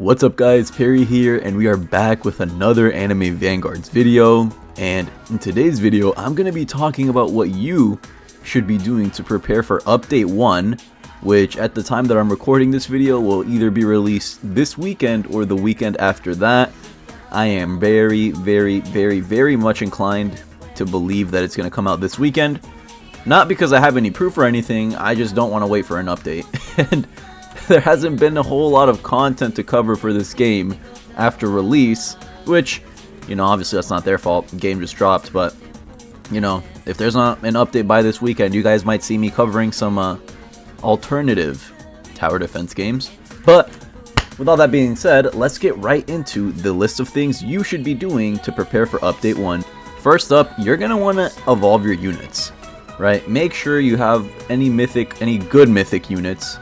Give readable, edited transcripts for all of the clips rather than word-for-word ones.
What's up guys, Perry here, and we are back with another anime Vanguards video. And in today's video, I'm going to be talking about what you should be doing to prepare for Update 1, which at the time that I'm recording this video will either be released this weekend or the weekend after that. I am very much inclined to believe that it's going to come out this weekend. Not because I have any proof or anything, I just don't want to wait for an update. And there hasn't been a whole lot of content to cover for this game after release, which, you know, obviously that's not their fault. The game just dropped, but, you know, if there's not an update by this weekend, you guys might see me covering some alternative tower defense games. But with all that being said, let's get right into the list of things you should be doing to prepare for Update 1. First up, you're going to want to evolve your units, right? Make sure you have any good mythic units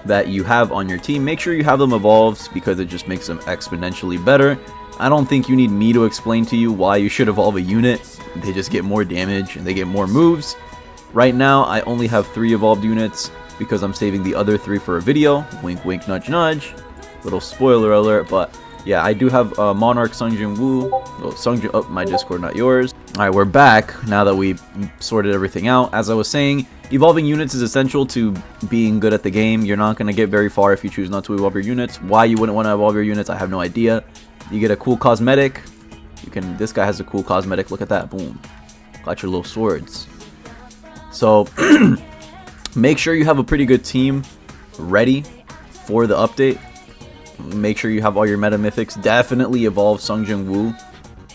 that you have on your team. Make sure you have them evolved because it just makes them exponentially better. I don't think you need me to explain to you why you should evolve a unit. They just get more damage and they get more moves. Right now, I only have 3 evolved units because I'm saving the other 3 for a video. Wink, wink, nudge, nudge. Little spoiler alert, but yeah, I do have Monarch Sungjin Woo. Oh, my Discord, not yours. Alright, we're back now that we sorted everything out. As I was saying, evolving units is essential to being good at the game. You're not going to get very far if you choose not to evolve your units. Why you wouldn't want to evolve your units, I have no idea. You get a cool cosmetic. This guy has a cool cosmetic. Look at that. Boom. Got your little swords. So, make sure you have a pretty good team ready for the update. Make sure you have all your meta mythics. Definitely evolve Sungjin Woo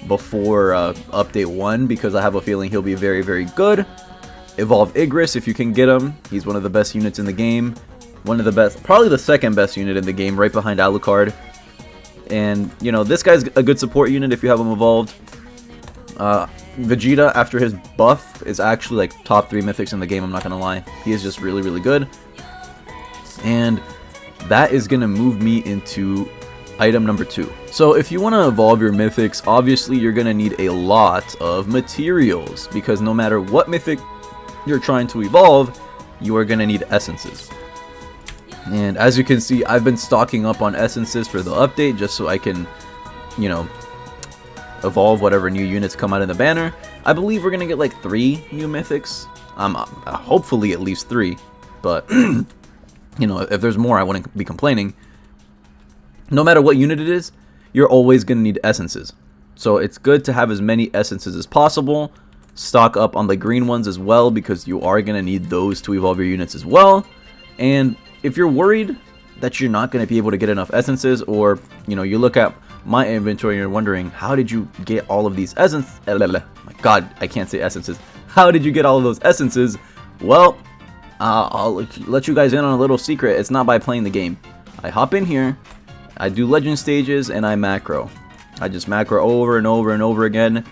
before Update 1 because I have a feeling he'll be very good. Evolve Igris if you can get him. He's one of the best units in the game. One of the best, probably the second best unit in the game, right behind Alucard. And, you know, this guy's a good support unit if you have him evolved. Vegeta, after his buff, is actually like top 3 mythics in the game, I'm not gonna lie. He is just really good. And that is gonna move me into item number 2. So if you want to evolve your mythics, obviously you're gonna need a lot of materials, because no matter what mythic you're trying to evolve, you are gonna need essences. And as you can see, I've been stocking up on essences for the update just so I can, you know, evolve whatever new units come out in the banner. I believe we're gonna get like 3 new mythics. Hopefully at least 3, but you know, if there's more, I wouldn't be complaining. No matter what unit it is, you're always gonna need essences. So it's good to have as many essences as possible. Stock up on the green ones as well, because you are going to need those to evolve your units as well. And if you're worried that you're not going to be able to get enough essences, or, you know, you look at my inventory and you're wondering, how did you get all of these essences? My god, I can't say essences. How did you get all of those essences? Well, I'll let you guys in on a little secret. It's not by playing the game. I hop in here, I do legend stages, and I macro. I just macro over and over again.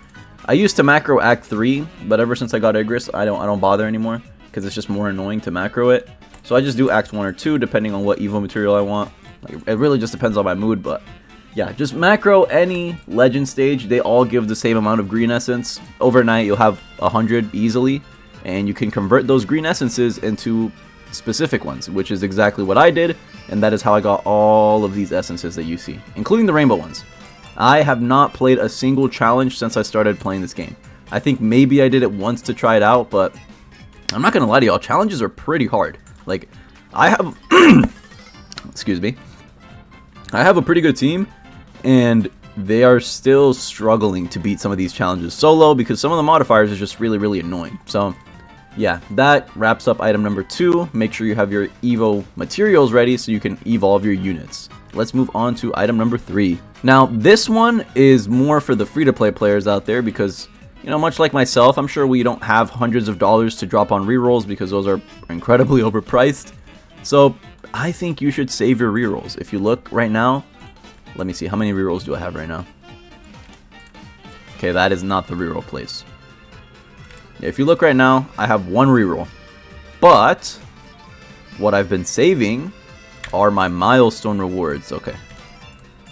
I used to macro Act 3, but ever since I got Igris, I don't bother anymore because it's just more annoying to macro it. So I just do Act 1 or 2 depending on what Evo material I want. Like, it really just depends on my mood, but yeah, just macro any legend stage. They all give the same amount of green essence. Overnight, you'll have 100 easily, and you can convert those green essences into specific ones, which is exactly what I did, and that is how I got all of these essences that you see, including the rainbow ones. I have not played a single challenge since I started playing this game. I think maybe I did it once to try it out, but I'm not gonna lie to y'all, challenges are pretty hard. Like, I have excuse me, I have a pretty good team, and they are still struggling to beat some of these challenges solo because some of the modifiers are just really annoying. So yeah, that wraps up item number 2. Make sure you have your Evo materials ready so you can evolve your units. Let's move on to item number 3. Now, this one is more for the free-to-play players out there because, you know, much like myself, I'm sure we don't have hundreds of dollars to drop on rerolls because those are incredibly overpriced. So, I think you should save your rerolls. If you look right now, let me see, how many rerolls do I have right now? Okay, that is not the reroll place. If you look right now, I have 1 reroll. But what I've been saving are my milestone rewards. Okay.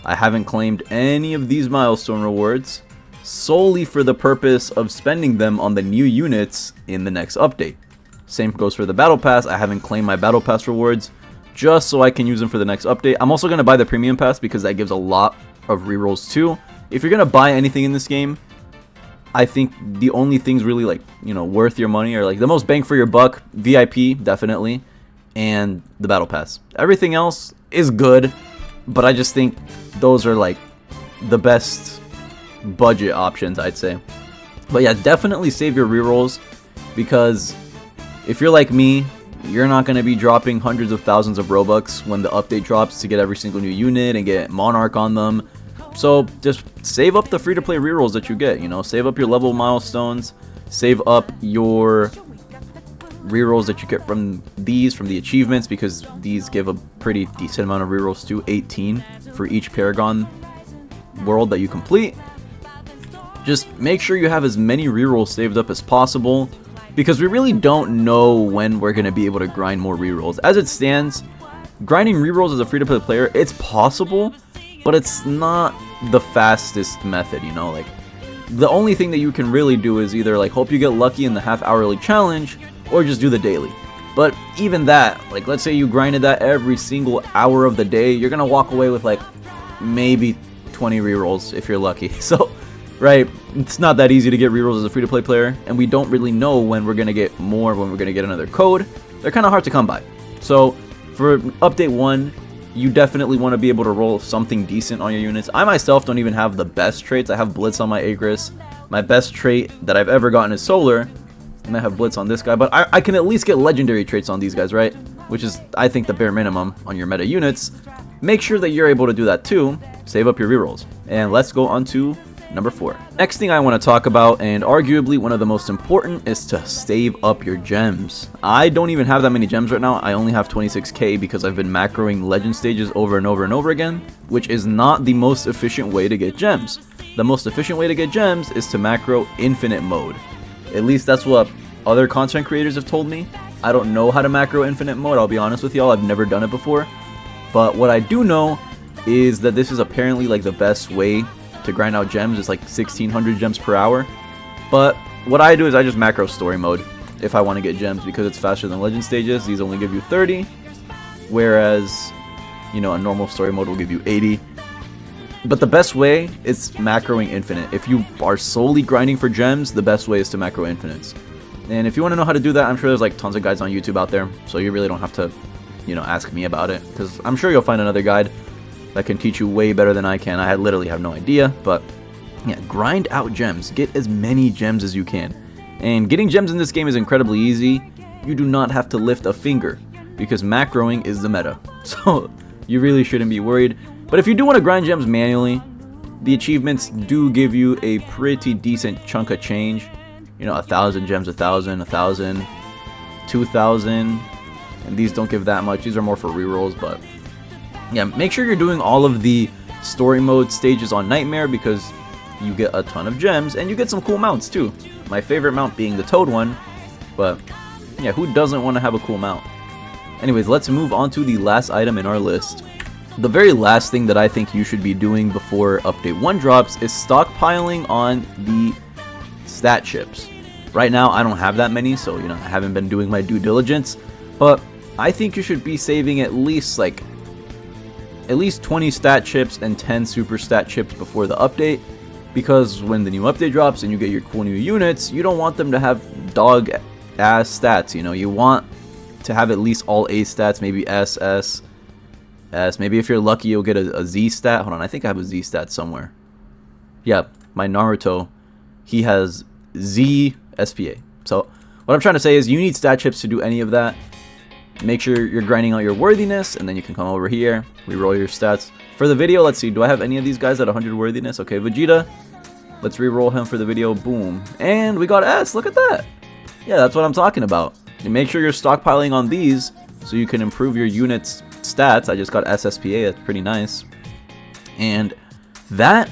I haven't claimed any of these milestone rewards solely for the purpose of spending them on the new units in the next update. Same goes for the battle pass. I haven't claimed my battle pass rewards just so I can use them for the next update. I'm also going to buy the premium pass because that gives a lot of rerolls too. If you're going to buy anything in this game, I think the only things really like, you know, worth your money are like the most bang for your buck, VIP definitely, and the battle pass. Everything else is good, but I just think those are like the best budget options, I'd say. But yeah, definitely save your rerolls, because if you're like me, you're not going to be dropping hundreds of thousands of Robux when the update drops to get every single new unit and get Monarch on them. So just save up the free-to-play rerolls that you get, you know, save up your level milestones, save up your rerolls that you get from the achievements, because these give a pretty decent amount of rerolls too, 18 for each Paragon world that you complete. Just make sure you have as many rerolls saved up as possible, because we really don't know when we're going to be able to grind more rerolls. As it stands, grinding rerolls as a free-to-play player, it's possible, but it's not the fastest method, you know. Like, the only thing that you can really do is either like hope you get lucky in the half-hourly challenge, or just do the daily. But even that, like, let's say you grinded that every single hour of the day, you're gonna walk away with like maybe 20 rerolls if you're lucky. So, right, it's not that easy to get rerolls as a free-to-play player, and we don't really know when we're gonna get more, when we're gonna get another code. They're kind of hard to come by. So for update 1, you definitely want to be able to roll something decent on your units. I myself don't even have the best traits. I have Blitz on my Agris. My best trait that I've ever gotten is Solar, and I have Blitz on this guy. But I can at least get legendary traits on these guys, right? Which is, I think, the bare minimum on your meta units. Make sure that you're able to do that too. Save up your rerolls. And let's go on to number 4. Next thing I want to talk about, and arguably one of the most important, is to save up your gems. I don't even have that many gems right now. I only have 26k because I've been macroing legend stages over and over and over again, which is not the most efficient way to get gems. The most efficient way to get gems is to macro infinite mode. At least that's what other content creators have told me. I don't know how to macro infinite mode, I'll be honest with y'all. I've never done it before. But what I do know is that this is apparently like the best way to grind out gems. It's like 1600 gems per hour. But what I do is I just macro story mode if I want to get gems, because it's faster than legend stages. These only give you 30, whereas, you know, a normal story mode will give you 80. But the best way is macroing infinite. If you are solely grinding for gems, the best way is to macro infinites. And if you want to know how to do that, I'm sure there's like tons of guides on YouTube out there, so you really don't have to, you know, ask me about it, because I'm sure you'll find another guide that can teach you way better than I can. I literally have no idea. But yeah, grind out gems. Get as many gems as you can. And getting gems in this game is incredibly easy. You do not have to lift a finger, because macroing is the meta. So you really shouldn't be worried. But if you do want to grind gems manually, the achievements do give you a pretty decent chunk of change. You know, 1,000 gems, 1,000, 1,000, 2,000. And these don't give that much. These are more for rerolls, but yeah, make sure you're doing all of the story mode stages on Nightmare, because you get a ton of gems and you get some cool mounts too. My favorite mount being the Toad one, but yeah, who doesn't want to have a cool mount? Anyways, let's move on to the last item in our list. The very last thing that I think you should be doing before update 1 drops is stockpiling on the stat chips. Right now I don't have that many, so you know, I haven't been doing my due diligence, but I think you should be saving at least 20 stat chips and 10 super stat chips before the update, because when the new update drops and you get your cool new units, you don't want them to have dog ass stats. You know, you want to have at least all A stats, maybe S, S, S. Maybe if you're lucky you'll get a Z stat. Hold on, I think I have a Z stat somewhere. Yeah, my Naruto, he has Z SPA. So what I'm trying to say is you need stat chips to do any of that. Make sure you're grinding out your worthiness, and then you can come over here, reroll your stats. For the video, let's see, do I have any of these guys at 100 worthiness? Okay, Vegeta, let's reroll him for the video, boom. And we got S, look at that. Yeah, that's what I'm talking about. And make sure you're stockpiling on these so you can improve your unit's stats. I just got SSPA, that's pretty nice. And that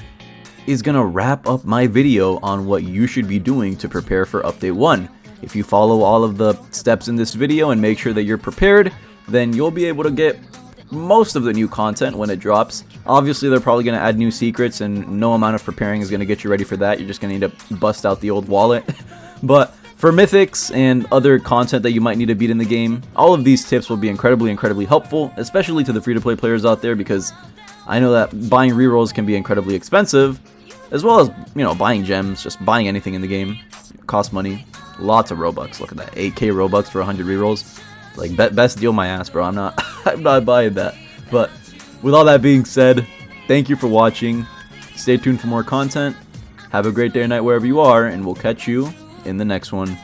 is gonna wrap up my video on what you should be doing to prepare for update 1. If you follow all of the steps in this video and make sure that you're prepared, then you'll be able to get most of the new content when it drops. Obviously, they're probably going to add new secrets, and no amount of preparing is going to get you ready for that. You're just going to need to bust out the old wallet. But For mythics and other content that you might need to beat in the game, all of these tips will be incredibly helpful, especially to the free-to-play players out there, because I know that buying rerolls can be incredibly expensive, as well as, you know, buying gems, just buying anything in the game. It costs money. Lots of Robux. Look at that. 8k Robux for 100 rerolls. Like, best deal my ass, bro. I'm not buying that. But with all that being said, thank you for watching. Stay tuned for more content. Have a great day or night wherever you are, and we'll catch you in the next one.